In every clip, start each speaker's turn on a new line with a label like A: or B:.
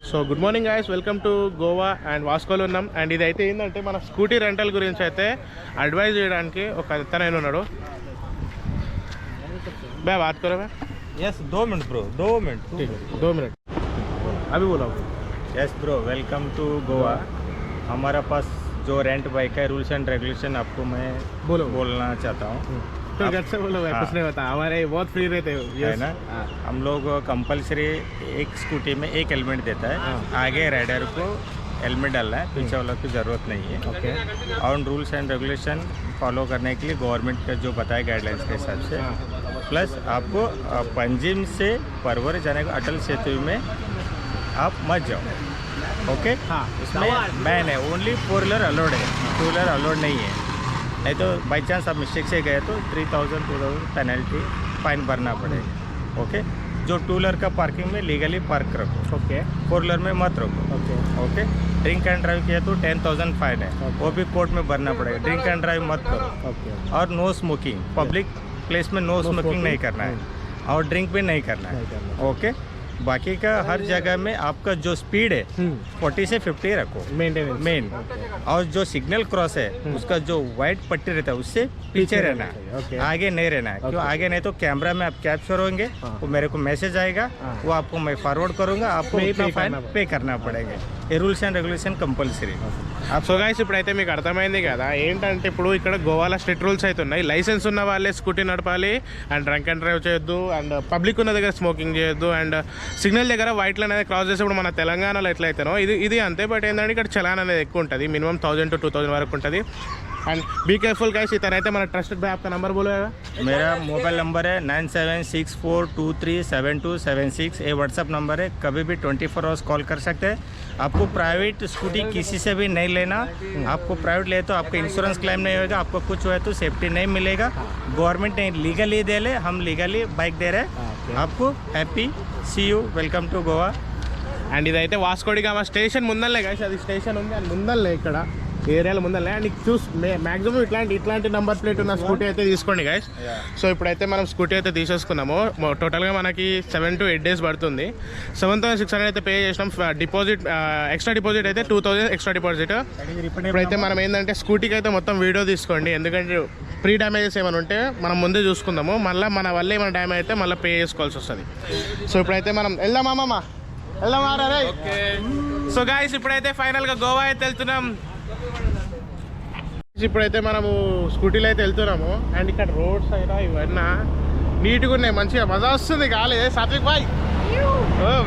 A: So good morning guys, welcome to Goa and వాస్కోలో ఉన్నాం. And ఇది అయితే ఏంటంటే మన స్కూటీ రెంటల్ గురించి అయితే అడ్వైజ్ చేయడానికి ఒక అతను ఉన్నాడు. भैया बात करो मैं।
B: यस 2 मिनट ब्रो, 2 मिनट
A: ठीक है 2 मिनट अभी बोला।
B: Yes bro, welcome to Goa. हमारा पास जो रेंट बाइक है, रूल्स एंड रेगुलेशन आपको मैं बोलना चाहता हूँ।
A: तो घर से बोलो भाई, कुछ नहीं होता, हमारे बहुत फ्री रहते
B: है ना। हम लोग कंपलसरी एक स्कूटी में एक हेलमेट देता है। आगे राइडर को हेलमेट डालना है, पीछे वालों की ज़रूरत नहीं है।
A: ओके।
B: और रूल्स एंड रेगुलेशन फॉलो करने के लिए गवर्नमेंट का जो बताया गाइडलाइंस के हिसाब से, प्लस आपको पंजिम से परवर जाने को अटल सेतु में आप मत जाओ। ओके।
A: हाँ,
B: इसमें बैन है, ओनली 4 व्हीलर अलाउड है, 2 व्हीलर अलाउड नहीं है। नहीं तो बाई चांस आप मिस्टेक से गए तो 3000-2000 पेनल्टी फाइन भरना पड़ेगा। ओके। जो 2 व्हीलर का पार्किंग में लीगली पार्क रखो।
A: ओके।
B: 4 व्हीलर में मत रखो।
A: Okay.
B: Okay. Drink and drive किया तो 10,000 फाइन है, वो भी कोर्ट में भरना पड़ेगा। ड्रिंक एंड ड्राइव मत करो।
A: ओके।
B: और नो स्मोकिंग, पब्लिक प्लेस में नो स्मोकिंग नहीं करना है, और ड्रिंक भी नहीं करना है। ओके। बाकी का हर जगह में आपका जो स्पीड है 40 से 50 रखो, मेन। और जो सिग्नल क्रॉस है उसका जो वाइट पट्टी रहता है उससे पीछे रहना है, आगे नहीं रहना है। क्यों आगे नहीं तो कैमरा में आप कैप्चर होंगे, वो मेरे को मैसेज आएगा, वो आपको मैं फॉरवर्ड करूँगा, आपको इतना फाइन पे करना पड़ेगा। ये rules and regulation compulsory.
A: So guys, ఇప్పుడైతే మీకు అర్థమైంది కదా ఏంటంటే ఇప్పుడు ఇక్కడ గోవాలో స్ట్రిక్ట్ రూల్స్ అయితే ఉన్నాయి. లైసెన్స్ ఉన్న వాళ్ళే స్కూటీ నడపాలి, అండ్ డ్రంక్ అండ్ డ్రైవ్ చేయొద్దు, అండ్ పబ్లిక్ ఉన్న దగ్గర స్మోకింగ్ చేయొద్దు, అండ్ సిగ్నల్ దగ్గర వైట్ లైన్ అనేది క్రాస్ చేసేప్పుడు మన తెలంగాణలో ఎట్లయితేనో ఇది అంతే. బట్ ఏంటంటే ఇక్కడ చలాన్ అనేది ఎక్కువ ఉంటుంది, మినిమం 1000 to 2000 వరకు ఉంటుంది. And be careful guys. इतना मैं ट्रस्टेड भाई, आपका नंबर बोलो।
B: मेरा मोबाइल नंबर है 9764237276। ये व्हाट्सअप नंबर है, कभी भी 24 आवर्स कॉल कर सकते हैं। आपको प्राइवेट स्कूटी किसी से भी नहीं लेना। आपको प्राइवेट ले तो आपका इंश्योरेंस क्लेम नहीं होगा, आपको कुछ हुआ तो सेफ्टी नहीं मिलेगा। गवर्नमेंट ने लीगली दे ले, हम लीगली बाइक दे रहे हैं आपको। Happy see you, welcome to Goa.
A: And ఇదైతే వాస్కోడిగామా స్టేషన్ ముందల్లే గైస్, అది స్టేషన్ ఉంది అండ్ ముందల్లే ఇక్కడ ఏరియాలో ముందల్లే. అండ్ మ్యాక్సిమం ఇట్లాంటి నెంబర్ ప్లేట్ ఉన్న స్కూటీ అయితే తీసుకోండి గైస్. సో ఇప్పుడైతే మనం స్కూటీ అయితే తీసేసుకున్నాము. టోటల్గా మనకి 7 to 8 days పడుతుంది. 7600 అయితే పే చేసినాం. డిపాజిట్ ఎక్స్ట్రా డిపాజిట్ అయితే 2000 ఎక్స్ట్రా డిపాజిట్. ఇప్పుడైతే మనం ఏంటంటే స్కూటీకి అయితే మొత్తం వీడియో తీసుకోండి, ఎందుకంటే ప్రీ డ్యామేజెస్ ఏమైనా ఉంటే మనం ముందే చూసుకుందాము. మళ్ళీ మన వల్ల ఏమైనా డ్యామేజ్ అయితే మళ్ళీ పే చేసుకోవాల్సి వస్తుంది. సో ఇప్పుడైతే మనం వెళ్దామా రే. సో గాయస్, ఇప్పుడైతే ఫైనల్గా గోవా అయితే వెళ్తున్నాం. ఇప్పుడైతే మనము స్కూటీలో అయితే వెళ్తున్నాము. అండ్ ఇక్కడ రోడ్స్ అయినా ఇవన్నీ నీట్గా ఉన్నాయి, మంచిగా మజా వస్తుంది. కాలే సాత్విక్ బాయ్,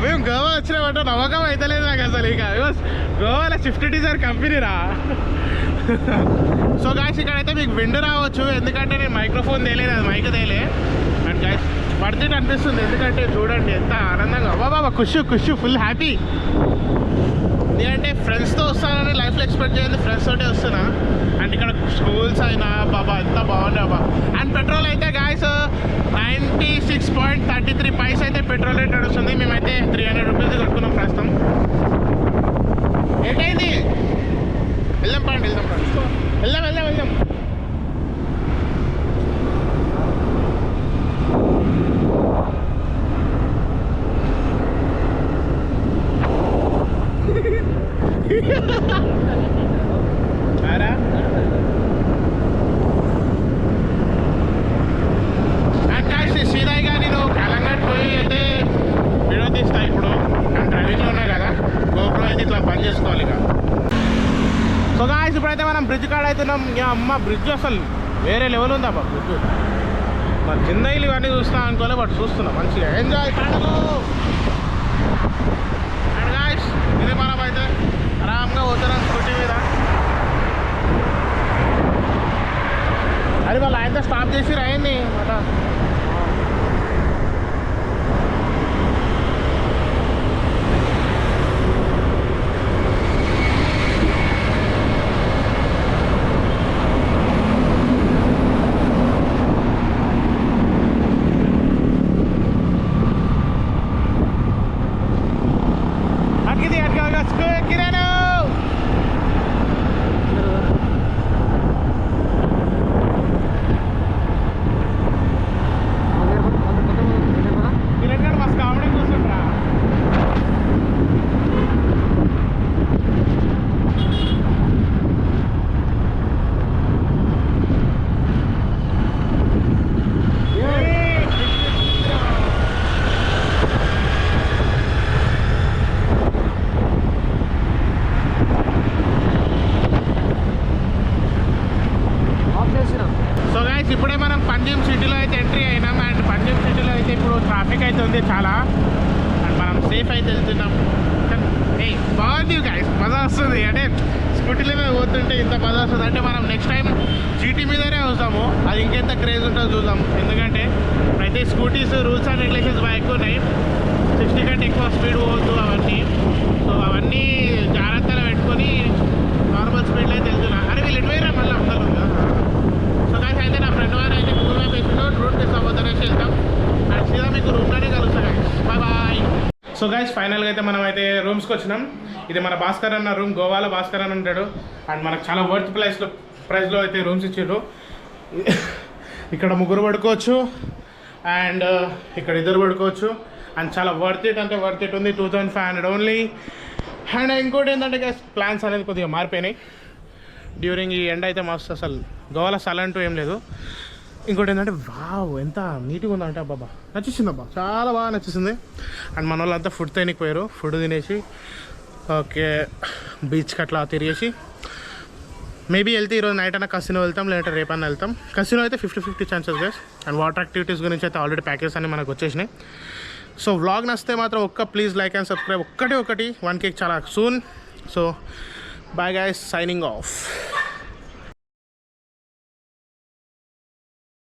A: మేము గోవా వచ్చినామంటే నమ్మకం అయితే లేదు నాకు అసలు. ఇక గోవాలో స్విఫ్ట్ డిజైర్ కంపెనీ రా. సో గాయస్, ఇక్కడైతే మీకు విండ్ రావచ్చు, ఎందుకంటే నేను మైక్రోఫోన్ తేలేదు, అది మైక్ తేలే. అండ్ గాయస్ పడితే అనిపిస్తుంది, ఎందుకంటే చూడండి ఎంత ఆనందంగా. బాబా ఖుషి ఫుల్ హ్యాపీ. ఎందుకంటే ఫ్రెండ్స్తో వస్తానని లైఫ్లో ఎక్స్పెక్ట్ చేయండి, ఫ్రెండ్స్ తోటే వస్తున్నా. అండ్ ఇక్కడ స్కూల్స్ అయినా బాబా ఎంత బాగుంది బాబా. అండ్ పెట్రోల్ అయితే గాయస్ 96.33 పైస్ అయితే పెట్రోల్ రేట్ నడుస్తుంది. మేమైతే 300 రూపీస్ కట్టుకున్నాం ప్రస్తుతం. ఏంటైంది? వెళ్దాం. సీదాయిగా నేను కలంగట్ పోయి అయితే వీడియో తీస్తా. ఇప్పుడు నేను డ్రైవింగ్లో ఉన్నా కదా, గోప్రో అయితే ఇట్లా బంద్ చేసుకోవాలి ఇక. సో గాయ్స్, ఇప్పుడైతే మనం బ్రిడ్జ్ కాడ అవుతున్నాం. అమ్మ బ్రిడ్జ్ అసలు వేరే లెవెల్ ఉందా బ్రిడ్జ్. మరి కింద ఇల్లు కానీ చూస్తా అనుకోలే, బట్ చూస్తున్నా మంచిగా ఎంజాయ్ పండుగ. అండ్ గాయ్స్, ఇది మనం అయితే ఆరాంగా పోతున్నాం స్కూటీ మీద. అది వాళ్ళు ఆయనతో స్టాప్ చేసి రాయండి మాట. బాగుంది గైస్, మజా వస్తుంది. అంటే స్కూటీల మీద పోతుంటే ఇంత మజా వస్తుంది అంటే మనం నెక్స్ట్ టైం జీటీ మీదనే వస్తాము. అది ఇంకెంత క్రేజ్ ఉంటుందో చూద్దాం. ఎందుకంటే అయితే స్కూటీస్ రూల్స్ అండ్ రెగ్యులేషన్స్ బాగా ఎక్కువ ఉన్నాయి. 60 కంటే ఎక్కువ స్పీడ్ పోవద్దు అవన్నీ. సో అవన్నీ జాగ్రత్తగా పెట్టుకొని నార్మల్ స్పీడ్లో అయితే వెళ్తున్నా. అరే వీళ్ళు ఎటువైరా మళ్ళీ అందరూ. సో గాయస్ అయితే నా ఫ్రెండ్ వారు అయితే గూగుల్ మ్యాప్ వేసిందో రూట్ మిస్ అవ్వద్దనేసి వెళ్తాం. అండ్ సీదా మీకు రూమ్లోనే కలుస్తాం guys. Bye bye. So guys ఫైనల్గా అయితే మనం అయితే రూమ్స్కి వచ్చినాం. ఇది మన భాస్కర్ అన్న రూమ్. గోవాలో భాస్కర్ అన్న ఉంటాడు. అండ్ మనకు చాలా వర్త్ ప్రైస్లో అయితే రూమ్స్ ఇచ్చారు. ఇక్కడ 3 పడుకోవచ్చు అండ్ ఇక్కడ 2 పడుకోవచ్చు. అండ్ చాలా వర్త్ ఇట్ అంటే వర్త్ ఇట్ ఉంది. 2500 ఓన్లీ. అండ్ ఇంకోటి ఏంటంటే గైస్ ప్లాన్స్ అనేది కొద్దిగా మారిపోయినాయి డ్యూరింగ్ ఈ ఎండ అయితే మస్తు. అసలు గోవాలో సలంటూ ఏం లేదు. ఇంకోటి ఏంటంటే వావ్ ఎంత నీట్గా ఉందంటే అబ్బాబా నచ్చేసింది అబ్బా, చాలా బాగా నచ్చేసింది. అండ్ మన వాళ్ళంతా ఫుడ్ తినకి పోయారు. ఫుడ్ తినేసి ఓకే బీచ్కి అట్లా తిరిగేసి మేబీ వెళ్తే ఈరోజు నైట్ అయినా కసినో వెళ్తాం, లేదంటే రేపన్నా వెళ్తాం. కసినో అయితే 50-50 chances guys. And water activities గురించి అయితే ఆల్రెడీ ప్యాకేజ్ అన్ని మనకు వచ్చేసినాయి. సో వ్లాగ్ నచ్చితే మాత్రం ప్లీజ్ లైక్ అండ్ సబ్స్క్రైబ్. ఒకటి 1K చాలా soon. So bye guys, signing of.